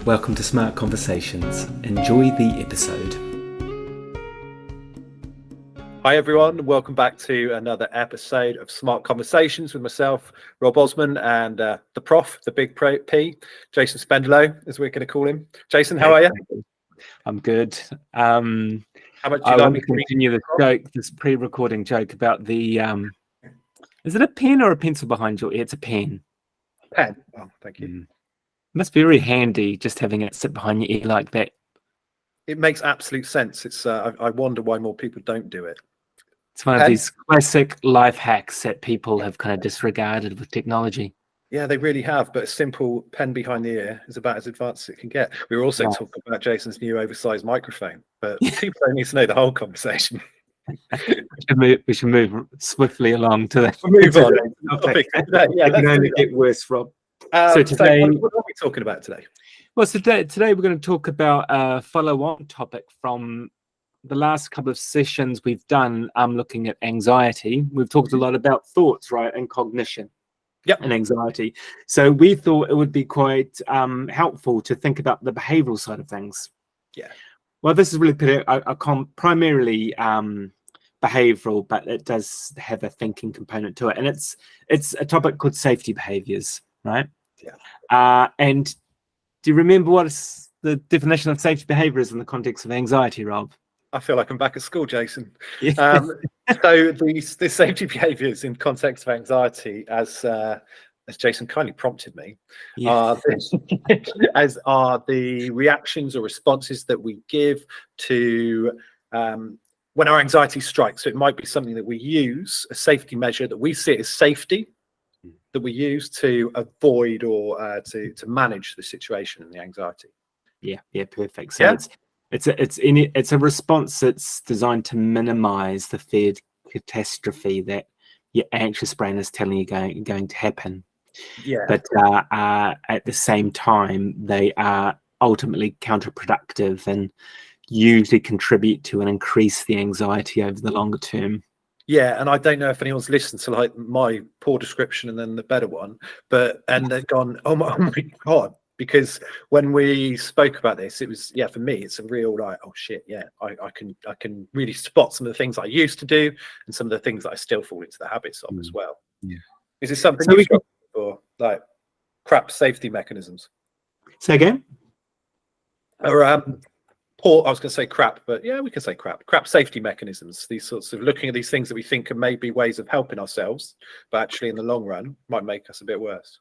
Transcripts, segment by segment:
Welcome to Smart Conversations. Enjoy the episode. Hi everyone, welcome back to another episode of Smart Conversations with myself, Rob Osman, and the prof, the big P, Jason Spendelow, as we're going to call him. Jason, how are you? I'm good. How much do I you like want me to continue this joke, this pre-recording joke about the, is it a pen or a pencil behind your ear? It's a pen. Pen. Oh, thank you. Must be very handy just having it sit behind your ear like that. It makes absolute sense. It's I wonder why more people don't do it. It's one of these classic life hacks that people have kind of disregarded with technology. Yeah, they really have, but a simple pen behind the ear is about as advanced as it can get. We were also talking about Jason's new oversized microphone, but people don't need to know the whole conversation. We should move swiftly along to that. Move on. It can only get worse, Rob. So today, what are we talking about today? Well, today we're going to talk about a follow-on topic from the last couple of sessions we've done. Looking at anxiety. We've talked a lot about thoughts, right, and cognition. Yep. And anxiety. So we thought it would be quite helpful to think about the behavioural side of things. Yeah. Well, this is really primarily behavioural, but it does have a thinking component to it, and it's a topic called safety behaviours, right? Yeah. And do you remember what the definition of safety behaviour is in the context of anxiety, Rob? I feel like I'm back at school, Jason. Yeah. So the safety behaviours in context of anxiety, as Jason kindly prompted me, are the reactions or responses that we give to when our anxiety strikes. So it might be something that we use, a safety measure that we see as safety, that we use to avoid or to manage the situation and the anxiety. Yeah, perfect. So it's a response that's designed to minimize the feared catastrophe that your anxious brain is telling you going to happen. Yeah. But at the same time, they are ultimately counterproductive and usually contribute to and increase the anxiety over the longer term. Yeah, and I don't know if anyone's listened to like my poor description and then the better one, and they've gone, oh my God, because when we spoke about this, it was, for me, it's a real like, oh shit, I can really spot some of the things I used to do and some of the things that I still fall into the habits of as well. Yeah. Is this something you've got for, like crap safety mechanisms? Say again? Or poor, I was going to say crap, but yeah, we can say crap safety mechanisms, these sorts of looking at these things that we think are maybe ways of helping ourselves, but actually in the long run might make us a bit worse.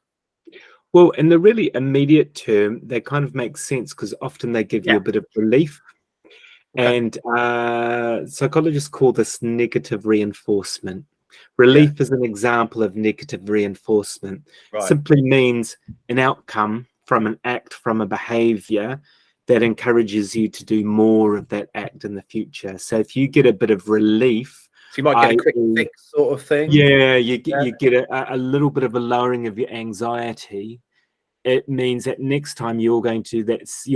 Well, in the really immediate term, they kind of make sense because often they give you a bit of relief. Okay. And psychologists call this negative reinforcement. Relief is an example of negative reinforcement. Right. Simply means an outcome from an act, from a behavior that encourages you to do more of that act in the future. So if you get a bit of relief, so you might get a quick fix sort of thing. Yeah, you get a little bit of a lowering of your anxiety. It means that next time you're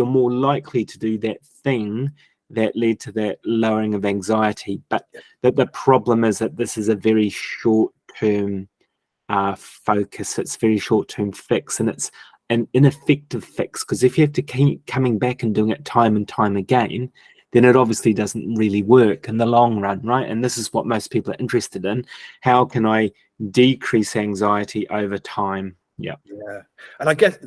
more likely to do that thing that led to that lowering of anxiety. But the problem is that this is a very short-term focus. It's very short-term fix, and it's an ineffective fix, because if you have to keep coming back and doing it time and time again, then it obviously doesn't really work in the long run, right? And this is what most people are interested in. How can I decrease anxiety over time? Yeah. And I guess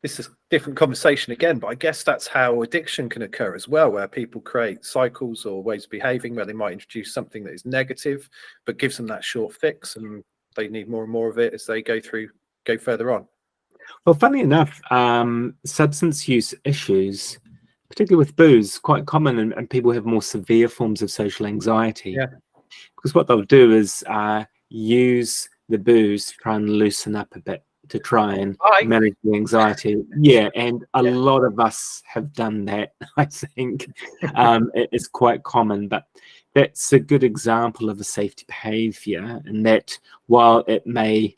this is a different conversation again, but I guess that's how addiction can occur as well, where people create cycles or ways of behaving where they might introduce something that is negative, but gives them that short fix, and they need more and more of it as they go further on. Well, funny enough, substance use issues, particularly with booze, quite common, and people have more severe forms of social anxiety. Yeah. Because what they'll do is use the booze to try and loosen up a bit, to try and manage the anxiety. Yeah, and a lot of us have done that, I think. It's quite common, but that's a good example of a safety behavior, and that while it may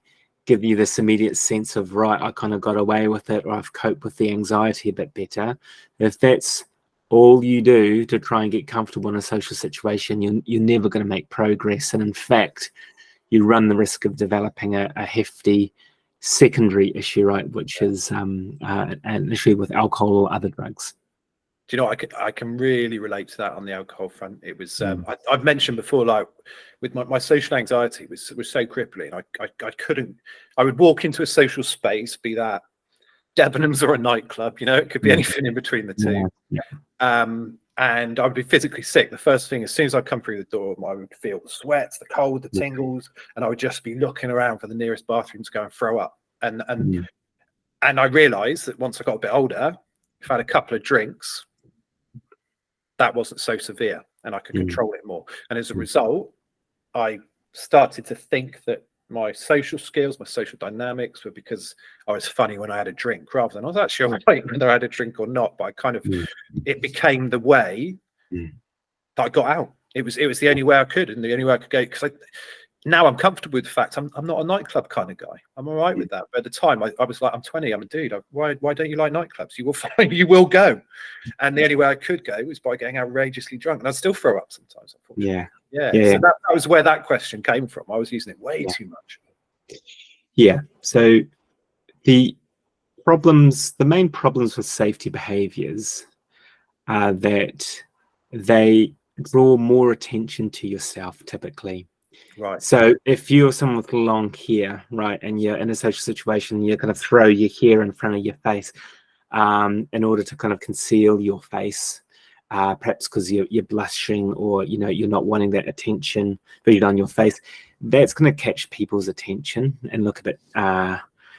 give you this immediate sense of, right, I kind of got away with it, or I've coped with the anxiety a bit better, if that's all you do to try and get comfortable in a social situation, you're never going to make progress. And in fact, you run the risk of developing a hefty secondary issue, right, which is an issue with alcohol or other drugs. Do you know, I can really relate to that on the alcohol front. It was I've mentioned before, like with my social anxiety was so crippling. I couldn't. I would walk into a social space, be that Debenhams or a nightclub. You know, it could be anything in between the two. And I would be physically sick. The first thing, as soon as I come through the door, I would feel the sweats, the cold, the tingles, and I would just be looking around for the nearest bathroom to go and throw up. And I realised that once I got a bit older, if I had a couple of drinks, that wasn't so severe and I could control it more. And as a result, I started to think that my social skills, my social dynamics were because I was funny when I had a drink, rather than I was actually all right whether I had a drink or not. But I kind of, it became the way that I got out. It was the only way I could, and the only way I could go, because now I'm comfortable with the fact I'm not a nightclub kind of guy. I'm all right with that. But at the time, I was like, I'm 20, I'm a dude. Why don't you like nightclubs? You will find, you will go. And the only way I could go was by getting outrageously drunk. And I'd still throw up sometimes, unfortunately. Yeah. So that was where that question came from. I was using it way too much. Yeah. So the main problems with safety behaviors are that they draw more attention to yourself typically. Right. So if you're someone with long hair, right, and you're in a social situation, you're going to throw your hair in front of your face in order to kind of conceal your face, perhaps because you're blushing, or you're not wanting that attention viewed on your face. That's going to catch people's attention and look a bit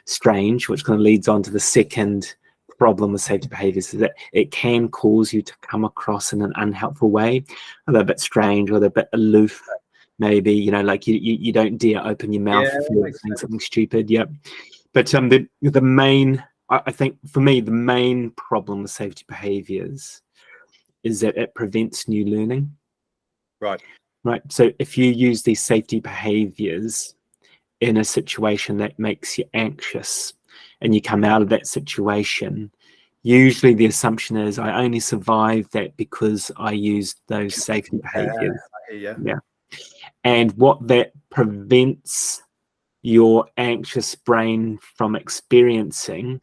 strange, which kind of leads on to the second problem with safety behaviors, is that it can cause you to come across in an unhelpful way, either a bit strange or a bit aloof. Maybe, like you don't dare open your mouth if you're saying something stupid. Yep. But the main, I think for me, the main problem with safety behaviors is that it prevents new learning. Right. So if you use these safety behaviors in a situation that makes you anxious and you come out of that situation, usually the assumption is I only survived that because I used those safety behaviors. Yeah. And what that prevents your anxious brain from experiencing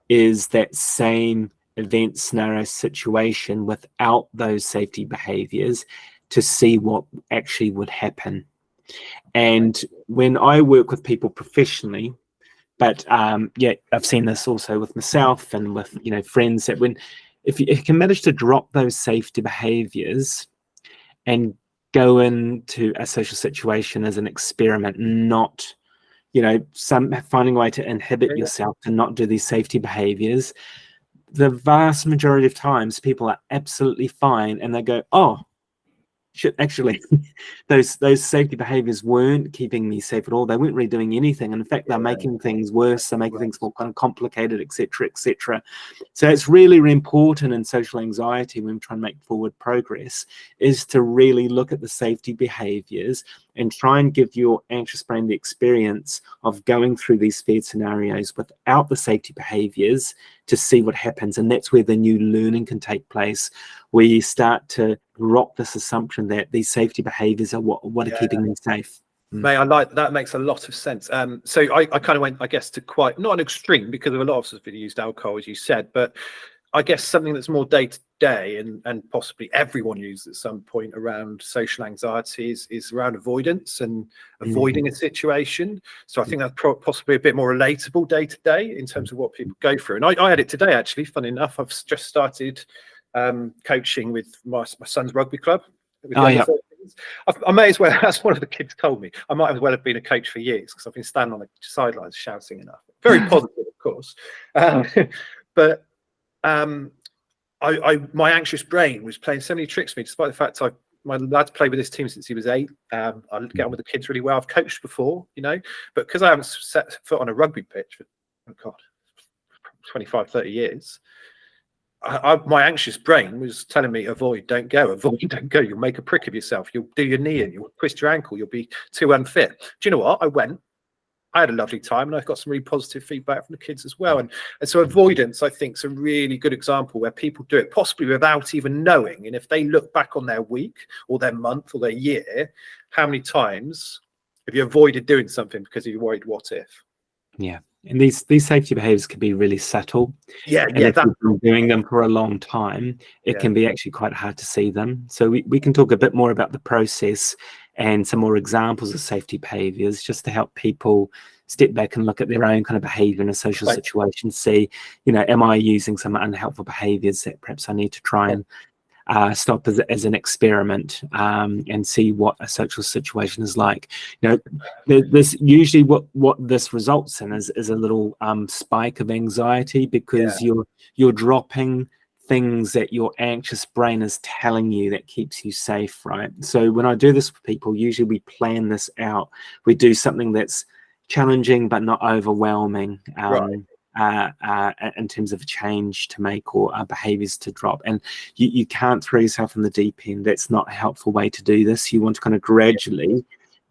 is that same event, scenario, situation without those safety behaviors, to see what actually would happen. And when I work with people professionally, but I've seen this also with myself and with friends, that if you can manage to drop those safety behaviors and go into a social situation as an experiment, not finding a way to inhibit yourself to not do these safety behaviors, the vast majority of times people are absolutely fine, and they go, oh shit, actually those safety behaviors weren't keeping me safe at all. They weren't really doing anything, and in fact they're making things worse, they're making things more kind of complicated, etc. So it's really, really important in social anxiety, when we try and make forward progress, is to really look at the safety behaviors and try and give your anxious brain the experience of going through these feared scenarios without the safety behaviors, to see what happens. And that's where the new learning can take place, where you start to drop this assumption that these safety behaviors are what are keeping me safe. Mate, I like that. Makes a lot of sense. So I kind of went, I guess, to quite not an extreme, because of a lot of us have used alcohol, as you said, but I guess something that's more day to day, and possibly everyone uses at some point around social anxiety is around avoidance and avoiding a situation. So I think that's possibly a bit more relatable day to day in terms of what people go through. And I had it today, actually. Funny enough, I've just started coaching with my son's rugby club. I may as well, as one of the kids told me, I might as well have been a coach for years, because I've been standing on the sidelines shouting enough. Very positive, of course. But my anxious brain was playing so many tricks on me, despite the fact my lad's played with this team since he was 8. I get on with the kids really well. I've coached before, but because I haven't set foot on a rugby pitch for 25, 30 years, my anxious brain was telling me, avoid, don't go, you'll make a prick of yourself, you'll do your knee in, you'll twist your ankle, you'll be too unfit. Do you know what? I had a lovely time, and I've got some really positive feedback from the kids as well. And so avoidance, I think, is a really good example where people do it possibly without even knowing. And if they look back on their week or their month or their year, how many times have you avoided doing something because you worried what if? Yeah. And these safety behaviors can be really subtle. Yeah, And yeah, if you've been doing them for a long time, it can be actually quite hard to see them. So we can talk a bit more about the process and some more examples of safety behaviors, just to help people step back and look at their own kind of behavior in a social situation, see, am I using some unhelpful behaviors that perhaps I need to try and stop as an experiment, and see what a social situation is like. This usually what this results in is a little spike of anxiety, because you're dropping things that your anxious brain is telling you that keeps you safe, right? So when I do this with people, usually we plan this out. We do something that's challenging but not overwhelming. In terms of a change to make, or behaviors to drop, and you can't throw yourself in the deep end. That's not a helpful way to do this. You want to kind of gradually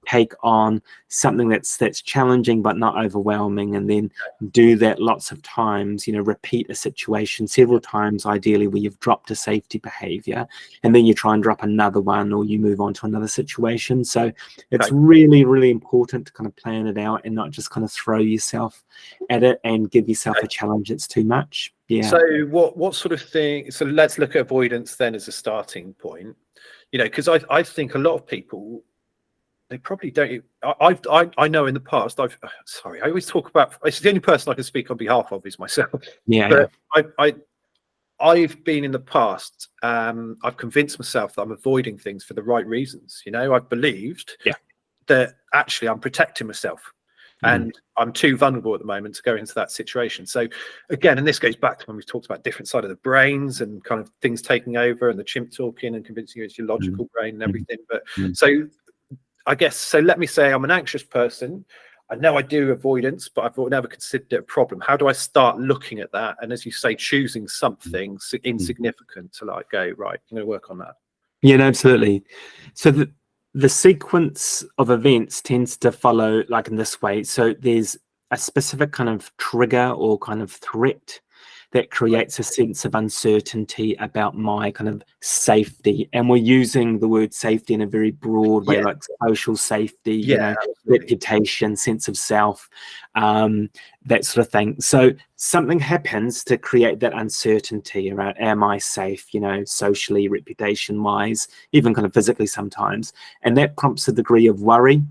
take on something that's challenging but not overwhelming, and then do that lots of times. Repeat a situation several times, ideally, where you've dropped a safety behavior, and then you try and drop another one, or you move on to another situation. So it's really, really important to kind of plan it out and not just kind of throw yourself at it and give yourself a challenge that's too much. So what sort of thing? So let's look at avoidance then as a starting point. Because I think a lot of people, they probably don't. I know in the past, I always talk about, it's the only person I can speak on behalf of is myself. But I've been in the past, I've convinced myself that I'm avoiding things for the right reasons. I've believed that actually I'm protecting myself, and I'm too vulnerable at the moment to go into that situation. So again, and this goes back to when we've talked about different side of the brains and kind of things taking over, and the chimp talking and convincing you it's your logical brain and everything. But so I guess, so let me say I'm an anxious person. I know I do avoidance, but I've never considered it a problem. How do I start looking at that? And as you say, choosing something insignificant to go, right, I'm going to work on that. Yeah, no, absolutely. So the sequence of events tends to follow like in this way. So there's a specific kind of trigger or kind of threat that creates a sense of uncertainty about my kind of safety. And we're using the word safety in a very broad way, like social safety, reputation, sense of self, that sort of thing. So something happens to create that uncertainty around, am I safe, socially, reputation-wise, even kind of physically sometimes. And that prompts a degree of worry.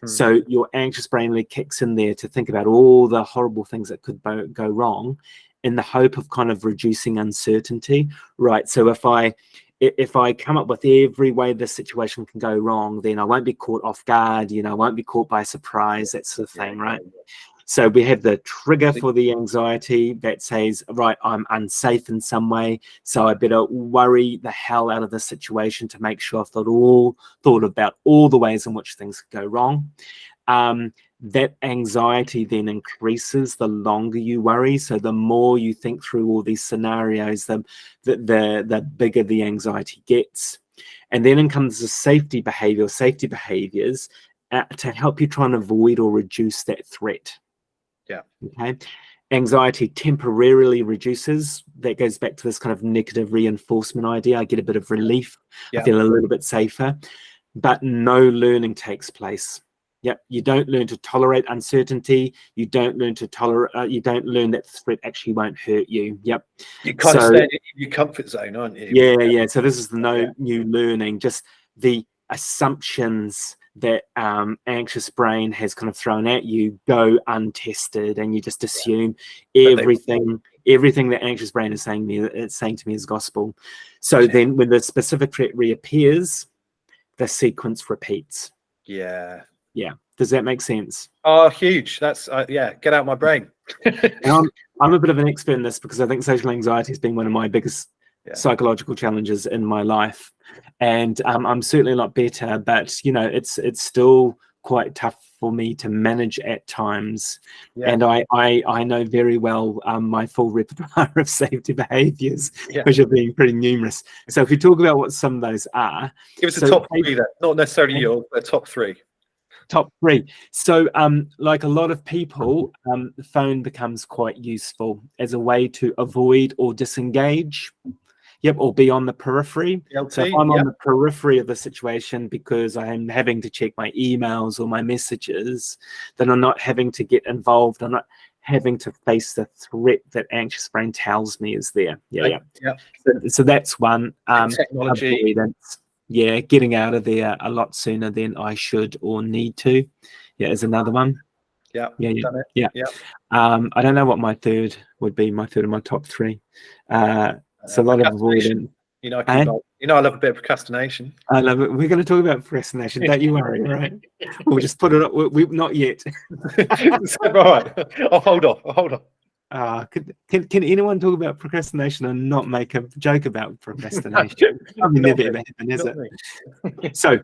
So your anxious brain really kicks in there to think about all the horrible things that could go wrong, in the hope of kind of reducing uncertainty, right? So if I come up with every way this situation can go wrong, then I won't be caught off guard, I won't be caught by surprise, that sort of thing, right? So we have the trigger for the anxiety that says, right, I'm unsafe in some way, so I better worry the hell out of the situation to make sure I've thought about all the ways in which things could go wrong. That anxiety then increases the longer you worry. So the more you think through all these scenarios, the bigger the anxiety gets. And then in comes the safety behaviors to help you try and avoid or reduce that threat. Okay. Anxiety temporarily reduces. That goes back to this kind of negative reinforcement idea. I get a bit of relief. I feel a little bit safer, but no learning takes place. You don't learn to tolerate uncertainty. You don't learn to tolerate. You don't learn that the threat actually won't hurt you. You're kind of staying in your comfort zone, aren't you? Yeah. So this is the new learning. Just the assumptions that anxious brain has kind of thrown at you go untested, and you just assume everything that anxious brain is saying to me is gospel. So then, when the specific threat reappears, the sequence repeats. Yeah. Does that make sense? Oh, huge. That's get out my brain. I'm a bit of an expert in this, because I think social anxiety has been one of my biggest psychological challenges in my life, and I'm certainly a lot better, but it's still quite tough for me to manage at times. And I know very well my full repertoire of safety behaviors, which are being pretty numerous. So if we talk about what some of those are, give us a top three then, not necessarily yours, but top three. Top three. So like a lot of people, the phone becomes quite useful as a way to avoid or disengage. Or be on the periphery. So if I'm on the periphery of the situation because I'm having to check my emails or my messages, then I'm not having to get involved. I'm not having to face the threat that anxious brain tells me is there. Yeah. So that's one. Technology. Avoidance. Yeah, getting out of there a lot sooner than I should or need to. Yeah, is another one. Yeah. Yeah. I don't know what my third would be. My third of my top three. It's a lot of avoidance. You know, I love a bit of procrastination. I love it. We're going to talk about procrastination. Don't you worry, right? We'll just put it up. We not yet. Right. I'll hold on. Can anyone talk about procrastination and not make a joke about procrastination? Probably never ever happen, is it? So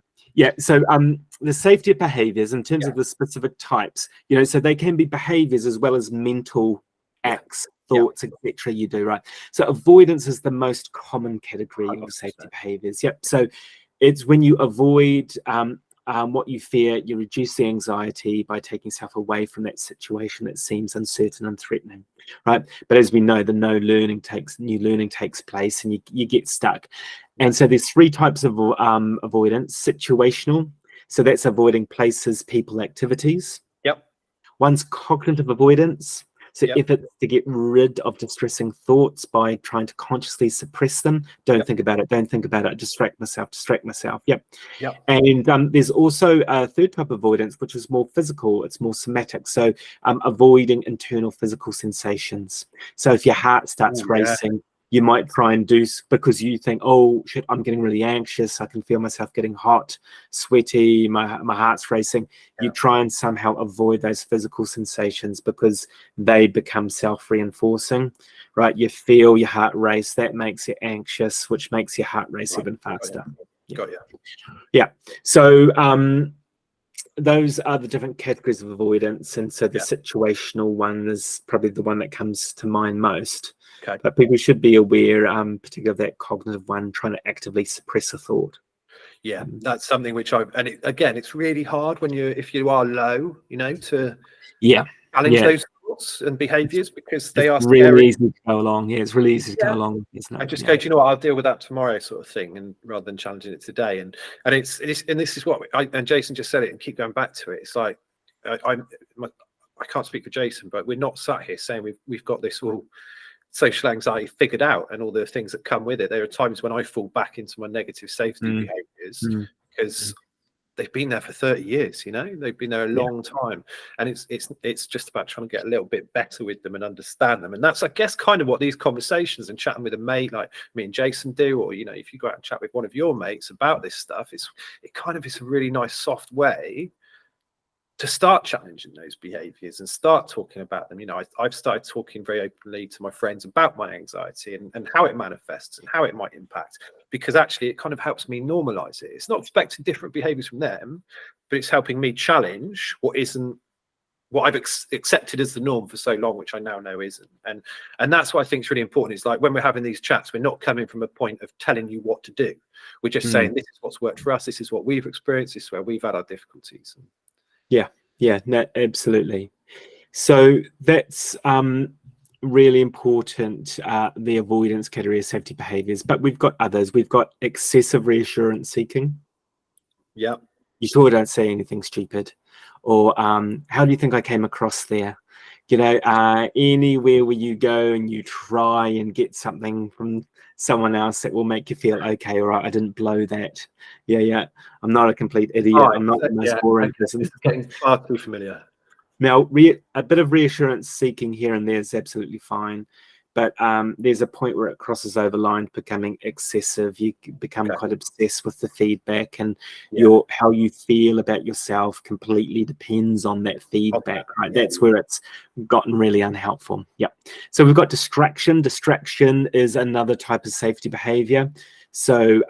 the safety of behaviors in terms of the specific types, so they can be behaviors as well as mental acts, thoughts, etc. you do, right? So avoidance is the most common category 100%. Of safety behaviors. So it's when you avoid what you fear, you reduce the anxiety by taking yourself away from that situation that seems uncertain and threatening, right? But as we know, the new learning takes place, and you get stuck. And so there's three types of avoidance: situational, so that's avoiding places, people, activities. One's cognitive avoidance. So efforts to get rid of distressing thoughts by trying to consciously suppress them. Don't think about it. Distract myself. And there's also a third type of avoidance, which is more physical. It's more somatic. So avoiding internal physical sensations. So if your heart starts racing, you might try and do, because you think, oh shit, I'm getting really anxious. I can feel myself getting hot, sweaty, my heart's racing. You try and somehow avoid those physical sensations because they become self-reinforcing, right? You feel your heart race, that makes you anxious, which makes your heart race even faster. Got you. Yeah. So those are the different categories of avoidance. And so the situational one is probably the one that comes to mind most. But people should be aware, particularly of that cognitive one, trying to actively suppress a thought. Yeah, that's something which again, it's really hard when if you are low, to challenge those thoughts and behaviors, because they are really easy to go along. Yeah, it's really easy to go along. I just go, do you know what? I'll deal with that tomorrow, sort of thing, and rather than challenging it today. And this is what and Jason just said it, and keep going back to it. It's like I can't speak for Jason, but we're not sat here saying we've got this all social anxiety figured out and all the things that come with it. There are times when I fall back into my negative safety behaviors because they've been there for 30 years, they've been there a long time, and it's just about trying to get a little bit better with them and understand them. And that's, I guess, kind of what these conversations and chatting with a mate like me and Jason do, or if you go out and chat with one of your mates about this stuff, it kind of is a really nice soft way to start challenging those behaviors and start talking about them. I've started talking very openly to my friends about my anxiety and how it manifests and how it might impact, because actually it kind of helps me normalize it. It's not expecting different behaviors from them, but it's helping me challenge what I've accepted as the norm for so long, which I now know isn't. And that's what I think is really important. It's like when we're having these chats, we're not coming from a point of telling you what to do. We're just saying, this is what's worked for us. This is what we've experienced. This is where we've had our difficulties. No, absolutely. So that's really important, the avoidance category of safety behaviors. But we've got others. We've got excessive reassurance seeking. You sure don't say anything stupid, or how do you think I came across there? Anywhere where you go and you try and get something from someone else that will make you feel okay, all right, I didn't blow that. I'm not a complete idiot. I'm not the most boring person. This is getting far too familiar. Now, a bit of reassurance seeking here and there is absolutely fine, but there's a point where it crosses over line to becoming excessive. You become quite obsessed with the feedback, and how you feel about yourself completely depends on that feedback, right? That's where it's gotten really unhelpful. So we've got distraction. Distraction is another type of safety behavior. So,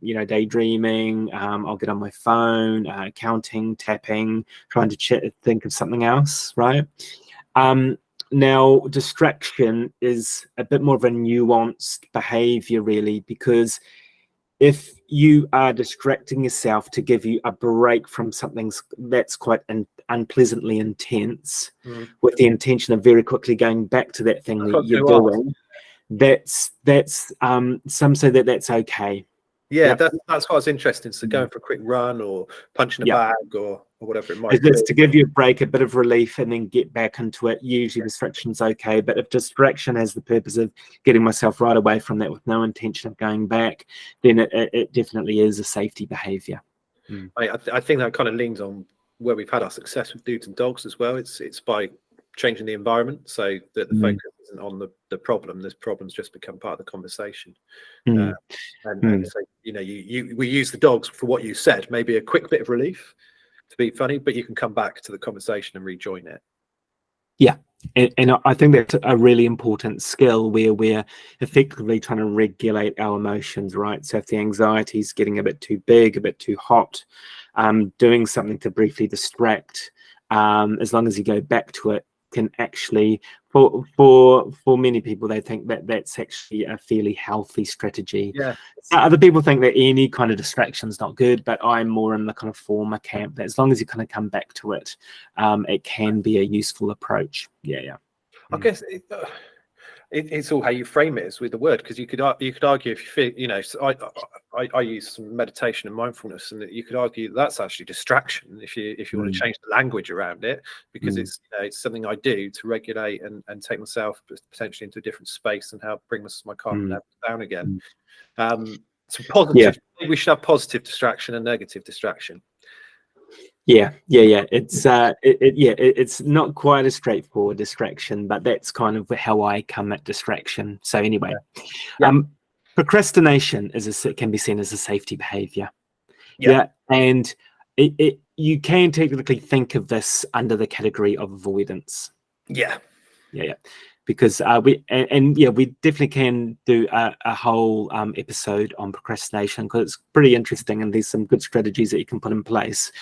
daydreaming, I'll get on my phone, counting, tapping, trying to think of something else, right? Now, distraction is a bit more of a nuanced behavior, really, because if you are distracting yourself to give you a break from something that's quite unpleasantly intense, with the intention of very quickly going back to that thing that you're doing, that's some say that's okay. That's what I was interested in. So going for a quick run or punching a bag or or whatever it might It's be. to give you a break, a bit of relief, and then get back into it. Usually distraction's okay, but if distraction has the purpose of getting myself right away from that with no intention of going back, then it definitely is a safety behavior. I think that kind of leans on where we've had our success with dudes and dogs as well. It's by changing the environment so that the focus isn't on the problem. This problem's just become part of the conversation. And so, you know, we use the dogs for what you said, maybe a quick bit of relief to be funny, but you can come back to the conversation and rejoin it. Yeah. And I think that's a really important skill where we're effectively trying to regulate our emotions, right? So if the anxiety is getting a bit too big, a bit too hot, doing something to briefly distract, as long as you go back to it, can actually, for many people, they think that that's actually a fairly healthy strategy. Yeah. So other people think that any kind of distraction is not good, but I'm more in the kind of former camp that as long as you kind of come back to it, it can be a useful approach. Yeah. I guess it's all how you frame it is with the word, because you could argue if you feel, you know, so I use some meditation and mindfulness, and you could argue that's actually distraction if you want to change the language around it, because it's, you know, it's something I do to regulate and take myself potentially into a different space and help bring my carbon levels down again. So positive, we should have positive distraction and negative distraction. Yeah. It's not quite a straightforward distraction, but that's kind of how I come at distraction. So anyway, procrastination can be seen as a safety behavior. And you can technically think of this under the category of avoidance. Because we definitely can do a whole episode on procrastination, because it's pretty interesting and there's some good strategies that you can put in place.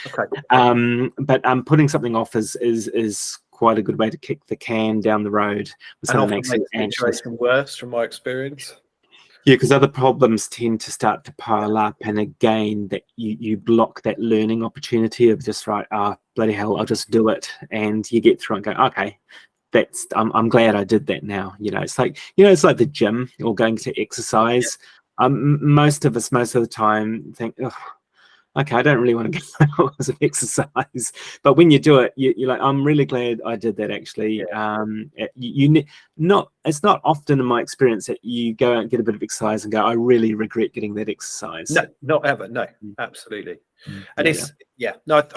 But putting something off is quite a good way to kick the can down the road. And often makes the situation worse, from my experience. Yeah, because other problems tend to start to pile up, and again, that you block that learning opportunity of just bloody hell, I'll just do it, and you get through and go, okay. I'm glad I did that now. You know, it's like the gym or going to exercise. Most of us, most of the time, think, oh, okay, I don't really want to get hours of exercise. But when you do it, you're like, I'm really glad I did that. Actually, it's not often in my experience that you go out and get a bit of exercise and go, I really regret getting that exercise. No, not ever. No, absolutely. And I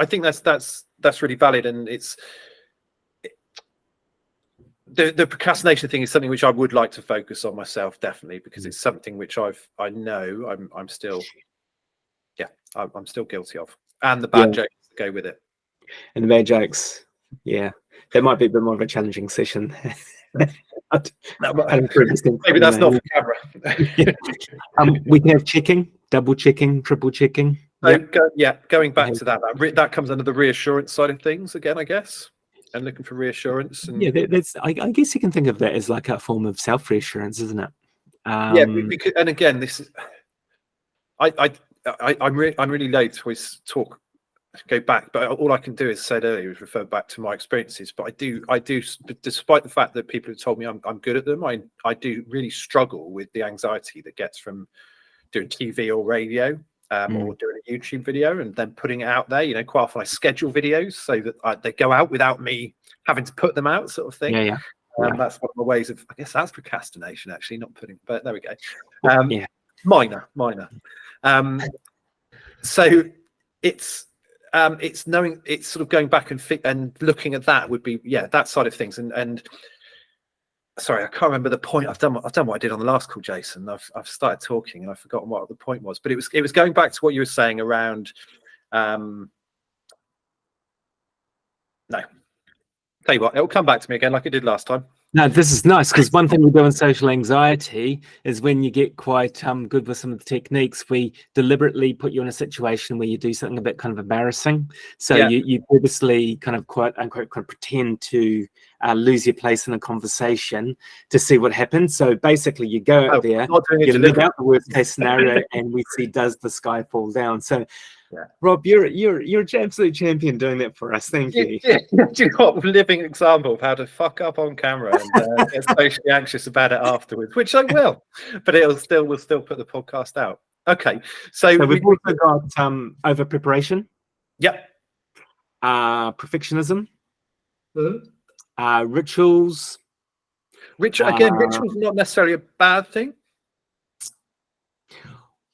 think that's really valid, and it's. The procrastination thing is something which I would like to focus on myself, definitely, because it's something which I know I'm still guilty of, and the bad jokes that go with it. And the bad jokes, that might be a bit more of a challenging session. Maybe that's not for camera. We can have checking, double checking, triple checking. Going back to that comes under the reassurance side of things again, I guess. And looking for reassurance, and I guess you can think of that as like a form of self-reassurance, isn't it? Because, and again, this is I'm really loath to always go back, but all I can do, as I said earlier, is refer back to my experiences. But I do, despite the fact that people have told me I'm good at them, I do really struggle with the anxiety that gets from doing TV or radio. Or doing a YouTube video and then putting it out there. You know, quite often I schedule videos so that they go out without me having to put them out, sort of thing. That's one of the ways of, I guess that's procrastination, actually, not putting, but there we go. Minor. So it's knowing, it's sort of going back and looking at that would be, that side of things. And sorry, I can't remember the point. I've done what I did on the last call, Jason. I've started talking and I've forgotten what the point was. But it was going back to what you were saying around. No, tell you what, it'll come back to me again like it did last time. No, this is nice, because one thing we do in social anxiety is when you get quite good with some of the techniques, we deliberately put you in a situation where you do something a bit kind of embarrassing. So you purposely kind of quote unquote kind of pretend to lose your place in a conversation to see what happens. So basically you go out there, you live out the worst case scenario, and we see, does the sky fall down? So Rob, you're an absolute champion doing that for us. Thank you. Do you know what? Living example of how to fuck up on camera and get socially anxious about it afterwards, which I will, but we'll still put the podcast out. Okay, so we've also got over preparation. Perfectionism, rituals. Ritual's not necessarily a bad thing.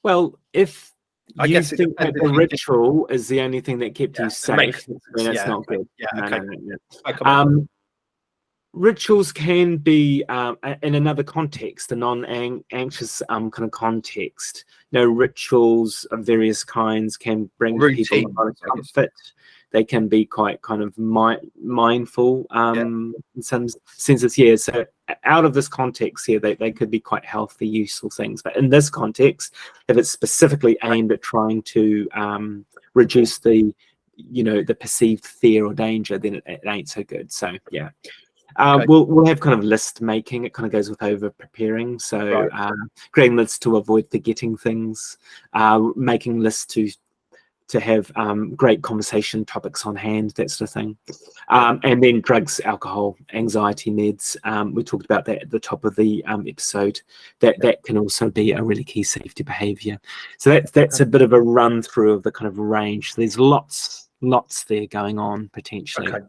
Well, if I you guess it think that depends the if you did. ritual is the only thing that kept you The safe, maintenance. then it's Yeah. not good. Yeah. No, Okay. no, no, Right, come no. on. Rituals can be in another context, a non-anxious kind of context. You know, rituals of various kinds can bring people a Routine, lot of I guess. comfort. They can be quite kind of mindful in some senses. Yeah, so out of this context here, they could be quite healthy, useful things. But in this context, if it's specifically aimed at trying to reduce the perceived fear or danger, then it ain't so good. So yeah. Okay. We'll have kind of list making. It kind of goes with over preparing. So creating lists to avoid forgetting things, making lists to have great conversation topics on hand, that sort of thing. And then drugs, alcohol, anxiety meds. We talked about that at the top of the episode. That can also be a really key safety behaviour. So that's a bit of a run through of the kind of range. There's lots there going on potentially. Okay.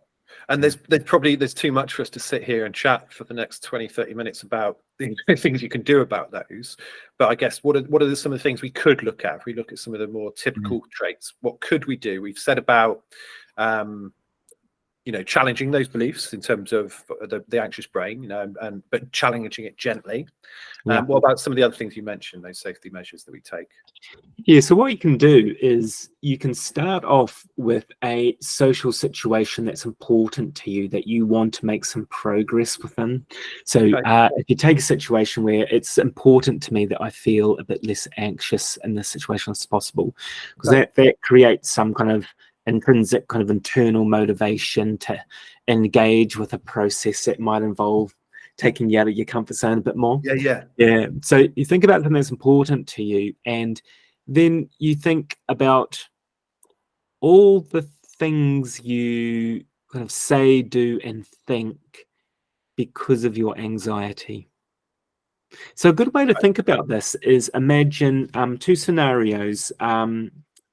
And there's too much for us to sit here and chat for the next 20-30 minutes about the things you can do about those. But I guess what are some of the things we could look at if we look at some of the more typical traits? What could we do? We've said about challenging those beliefs in terms of the anxious brain, but challenging it gently. What about some of the other things you mentioned, those safety measures that we take? Yeah, so what you can do is you can start off with a social situation that's important to you, that you want to make some progress within. So if you take a situation where it's important to me that I feel a bit less anxious in this situation as possible, because that creates some kind of intrinsic kind of internal motivation to engage with a process that might involve taking you out of your comfort zone a bit more. Yeah. So you think about something that's important to you, and then you think about all the things you kind of say, do, and think because of your anxiety. So a good way to think about this is imagine two scenarios.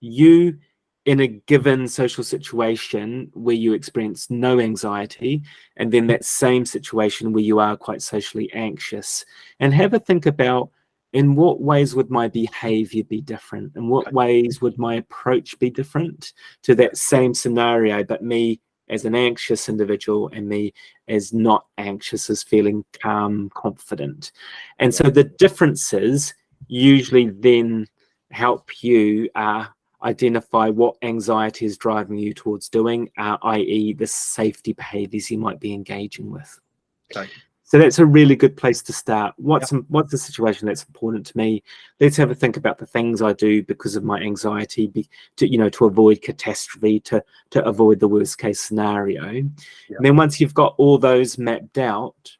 You in a given social situation where you experience no anxiety, and then that same situation where you are quite socially anxious, and have a think about, in what ways would my behavior be different? In what ways would my approach be different to that same scenario, but me as an anxious individual and me as not anxious, as feeling calm, confident? And so the differences usually then help you identify what anxiety is driving you towards doing, i.e. the safety behaviors you might be engaging with. So that's a really good place to start. What's the situation that's important to me? Let's have a think about the things I do because of my anxiety, to avoid catastrophe, to avoid the worst case scenario. And then once you've got all those mapped out,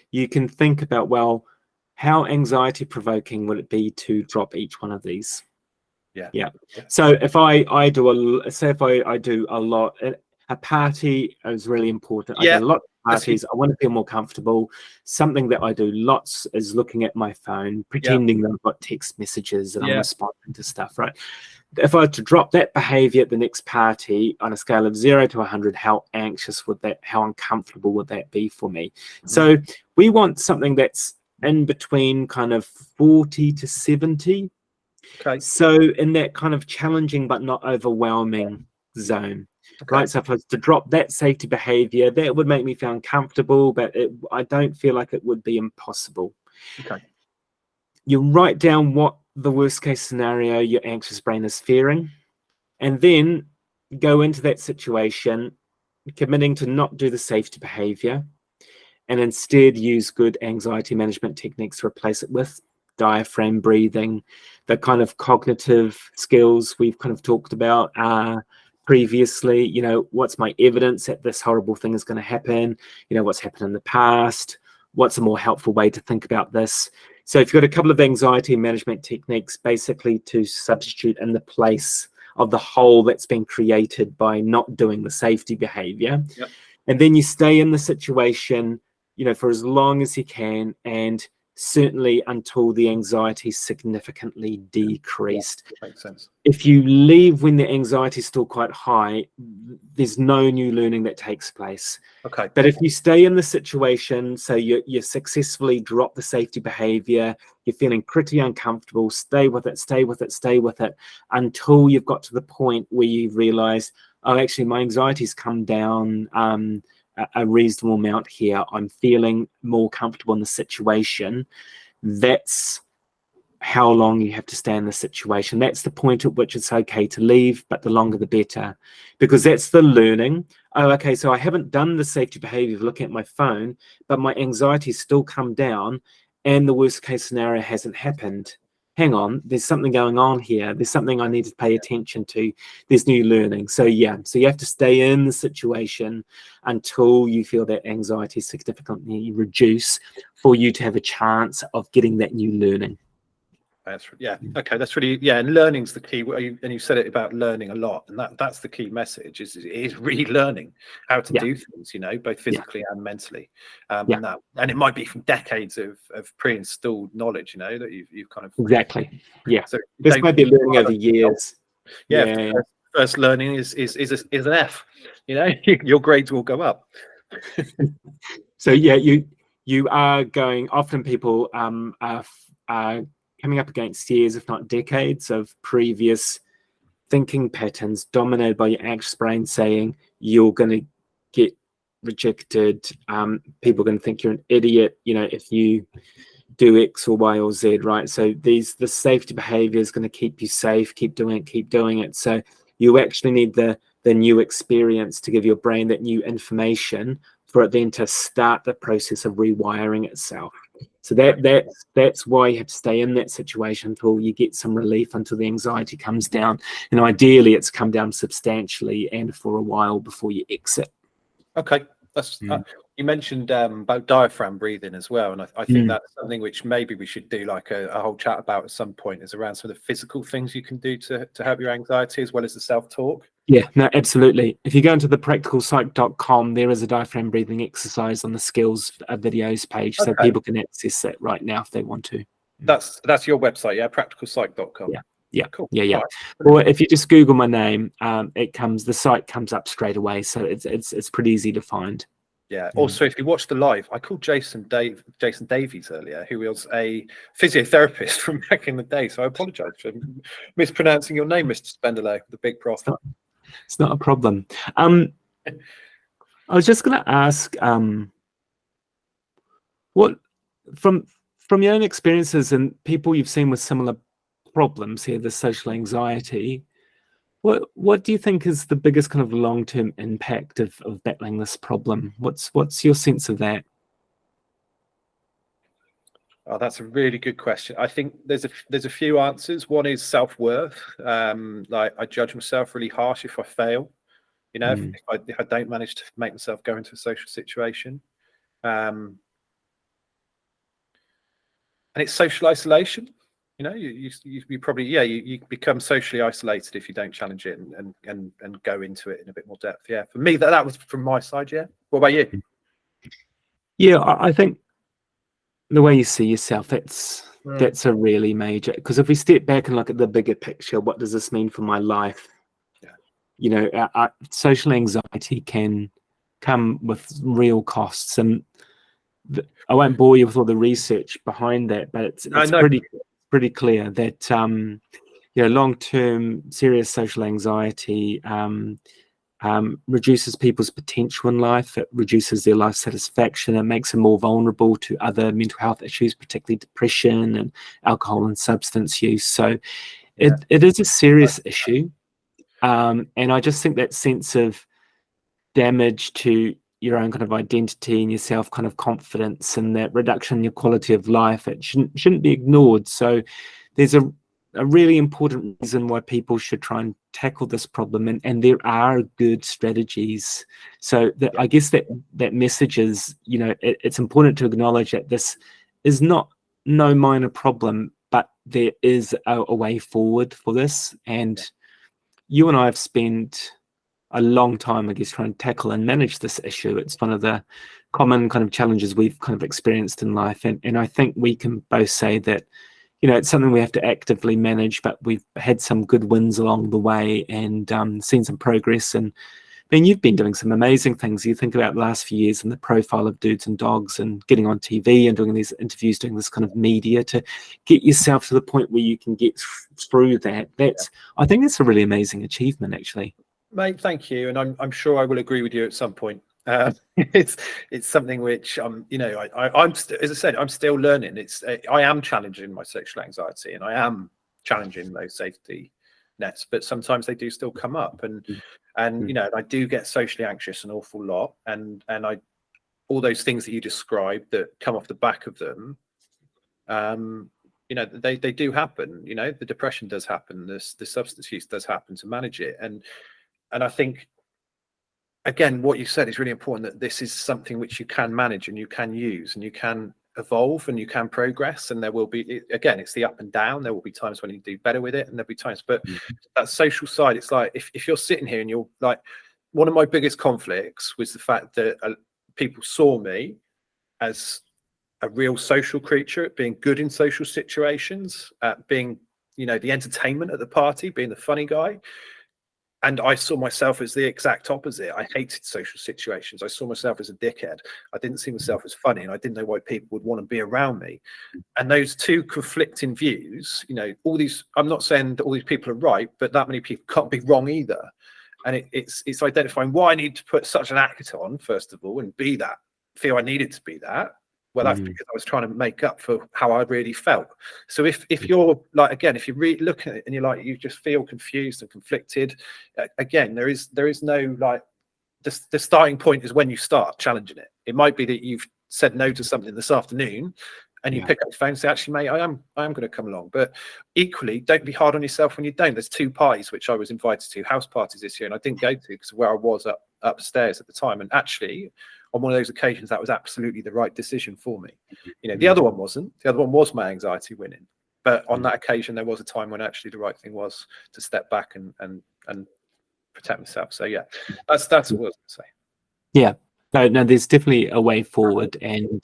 you can think about, well, how anxiety provoking would it be to drop each one of these? So if I do a lot, a party is really important. I do a lot of parties. I want to feel more comfortable. Something that I do lots is looking at my phone, pretending that I've got text messages and I'm responding to stuff, right? If I were to drop that behavior at the next party on a scale of 0 to 100, how uncomfortable would that be for me? So we want something that's in between kind of 40 to 70. So in that kind of challenging but not overwhelming zone, right? So if I was to drop that safety behavior, that would make me feel uncomfortable, but I don't feel like it would be impossible. You write down what the worst case scenario your anxious brain is fearing, and then go into that situation committing to not do the safety behavior and instead use good anxiety management techniques to replace it with diaphragm breathing, the kind of cognitive skills we've kind of talked about previously. What's my evidence that this horrible thing is going to happen? What's happened in the past? What's a more helpful way to think about this? So if you've got a couple of anxiety management techniques, basically to substitute in the place of the hole that's been created by not doing the safety behavior, and then you stay in the situation for as long as you can, and certainly until the anxiety significantly decreased. Makes sense. If you leave when the anxiety is still quite high, there's no new learning that takes place. Okay. But if you stay in the situation, so you successfully drop the safety behavior, you're feeling pretty uncomfortable, stay with it, stay with it, stay with it, until you've got to the point where you've realized, oh, actually, my anxiety's come down a reasonable amount here. I'm feeling more comfortable in the situation. That's how long you have to stay in the situation. That's the point at which it's okay to leave, but the longer the better, because that's the learning. Oh, okay, so I haven't done the safety behavior of looking at my phone, but my anxiety's still come down and the worst case scenario hasn't happened. Hang on, there's something going on here. There's something I need to pay attention to. There's new learning. So yeah, so you have to stay in the situation until you feel that anxiety significantly reduce for you to have a chance of getting that new learning. Okay, that's really, and learning's the key. And you said it about learning a lot, and that's the key message is relearning how to do things, both physically and mentally. And it might be from decades of pre-installed knowledge, that you've kind of exactly. So this don't might be learning over years. First learning is an F. Your grades will go up. So you are going. Often people are coming up against years, if not decades, of previous thinking patterns dominated by your anxious brain saying you're going to get rejected. People are going to think you're an idiot, if you do X or Y or Z, right? So the safety behavior is going to keep you safe, keep doing it. So you actually need the new experience to give your brain that new information for it then to start the process of rewiring itself. So that's why you have to stay in that situation until you get some relief, until the anxiety comes down. And ideally, it's come down substantially and for a while before you exit. Okay, that's you mentioned about diaphragm breathing as well, and I think that's something which maybe we should do like a whole chat about at some point, is around some of the physical things you can do to help your anxiety as well as the self-talk. Yeah, no, absolutely. If you go into the practicalpsych.com, there is a diaphragm breathing exercise on the skills videos page, so people can access that right now if they want to. That's your website, practicalpsych.com. Yeah, cool. Yeah. Right. Or if you just Google my name, the site comes up straight away, so it's pretty easy to find. Yeah. Also, if you watch the live, I called Jason Davies earlier, who was a physiotherapist from back in the day. So I apologise for mispronouncing your name, Mr. Spenderlow, the big prof. It's not a problem. I was just going to ask, what from your own experiences and people you've seen with similar problems here, the social anxiety, what do you think is the biggest kind of long-term impact of battling this problem? What's your sense of that? Oh, that's a really good question. I think there's a few answers. One is self-worth. Like I judge myself really harsh if I fail. If I don't manage to make myself go into a social situation. And it's social isolation. You probably you become socially isolated if you don't challenge it and go into it in a bit more depth. Yeah, for me that was from my side. Yeah. What about you? Yeah, I think the way you see yourself, that's a really major, because if we step back and look at the bigger picture, what does this mean for my life? Social anxiety can come with real costs, and I won't bore you with all the research behind that, but it's pretty clear that long-term serious social anxiety reduces people's potential in life. It reduces their life satisfaction. It makes them more vulnerable to other mental health issues, particularly depression and alcohol and substance use. So it is a serious issue. And I just think that sense of damage to your own kind of identity and your self kind of confidence and that reduction in your quality of life, it shouldn't be ignored. So there's a really important reason why people should try and tackle this problem, and there are good strategies. So I guess that message is, it's important to acknowledge that this is no minor problem, but there is a way forward for this. And you and I have spent a long time, I guess, trying to tackle and manage this issue. It's one of the common kind of challenges we've kind of experienced in life. And I think we can both say that, it's something we have to actively manage, but we've had some good wins along the way and seen some progress. And you've been doing some amazing things. You think about the last few years and the profile of Dudes and Dogs and getting on TV and doing these interviews, doing this kind of media to get yourself to the point where you can get through that. I think that's a really amazing achievement, actually. Mate, thank you. And I'm sure I will agree with you at some point. It's something which I'm as I said, I'm still learning. I am challenging my sexual anxiety, and I am challenging those safety nets, but sometimes they do still come up, and I do get socially anxious an awful lot, and all those things that you described that come off the back of them, they do happen. The depression does happen, the substance use does happen to manage it, and I think, again, what you said is really important, that this is something which you can manage and you can use and you can evolve and you can progress. And there will be, again, it's the up and down. There will be times when you do better with it, and there'll be times, but that social side, it's like, if you're sitting here and you're like, one of my biggest conflicts was the fact that people saw me as a real social creature, at being good in social situations, at being, the entertainment at the party, being the funny guy. And I saw myself as the exact opposite. I hated social situations. I saw myself as a dickhead. I didn't see myself as funny, and I didn't know why people would want to be around me. And those two conflicting views, all these, I'm not saying that all these people are right, but that many people can't be wrong either. And it's identifying why I need to put such an act on, first of all, and be that, feel I needed to be that. Well, that's because I was trying to make up for how I really felt. So if you're like, again, if you really look at it and you're like, you just feel confused and conflicted, again, there is no, like, the starting point is when you start challenging it. It might be that you've said no to something this afternoon, and you pick up the phone and say, actually, mate, I am going to come along. But equally, don't be hard on yourself when you don't. There's 2 parties which I was invited to, house parties this year, and I didn't go to because of where I was upstairs at the time. And actually, on one of those occasions, that was absolutely the right decision for me. The other one wasn't. The other one was my anxiety winning. But on that occasion, there was a time when actually the right thing was to step back and protect myself. So yeah, that's what I was going to say. Yeah, no, there's definitely a way forward, and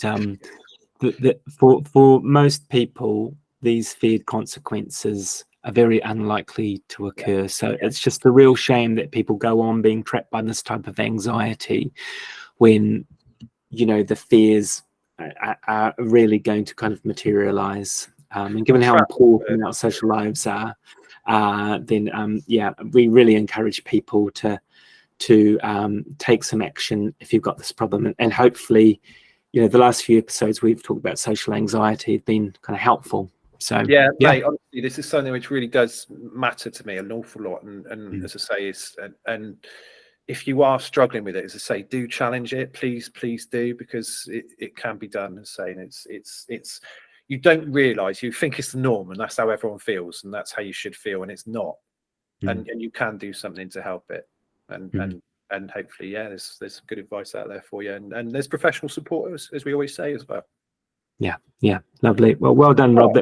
for most people, these feared consequences are very unlikely to occur. So it's just a real shame that people go on being trapped by this type of anxiety when the fears are really going to kind of materialize. And given how important our social lives are, then we really encourage people to take some action if you've got this problem, and hopefully, the last few episodes we've talked about social anxiety have been kind of helpful. So yeah, mate, honestly, this is something which really does matter to me an awful lot, and as I say, and if you are struggling with it, as I say, do challenge it, please do, because it can be done. As I say, and it's you don't realize, you think it's the norm and that's how everyone feels and that's how you should feel, and it's not. And you can do something to help it, and hopefully, there's some good advice out there for you, and there's professional support, as we always say, as well. Yeah, lovely. Well done, Rob.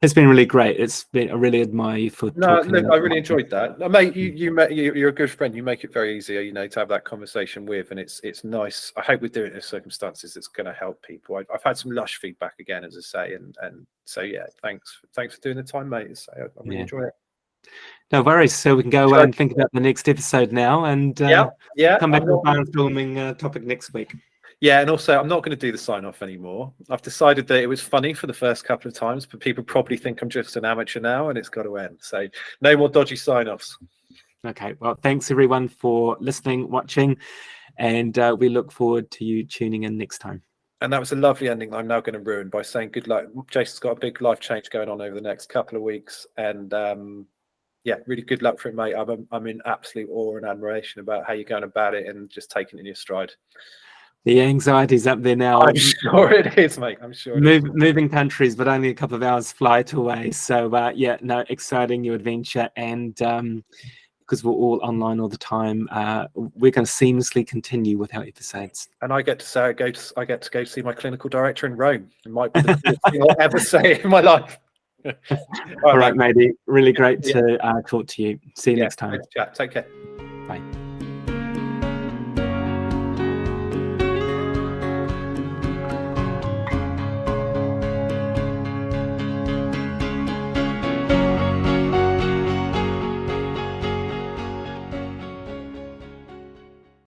It's been really great. I really admire you for talking. Look, I really enjoyed that, mate. You're a good friend. You make it very easy, to have that conversation with, and it's nice. I hope we're doing it in circumstances that's going to help people. I've had some lush feedback again, as I say, and so thanks for doing the time, mate. So I really enjoy it. No worries. So we can go and think about the next episode now, and come back to the barnstorming topic next week. Yeah, and also, I'm not going to do the sign-off anymore. I've decided that it was funny for the first couple of times, but people probably think I'm just an amateur now, and it's got to end. So no more dodgy sign-offs. Okay, well, thanks everyone for listening, watching, and we look forward to you tuning in next time. And that was a lovely ending I'm now going to ruin by saying good luck. Jason's got a big life change going on over the next couple of weeks, and really good luck for it, mate. I'm in absolute awe and admiration about how you're going about it and just taking it in your stride. The anxiety's up there now. I'm sure it is, mate. I'm sure it is. Moving countries, but only a couple of hours flight away. So, exciting new adventure. And because we're all online all the time, we're going to seamlessly continue with our episodes. And I get to say, I get to go see my clinical director in Rome. It might be the coolest thing I'll ever say in my life. All right, matey. Really great to talk to you. See you next time. Take care. Bye.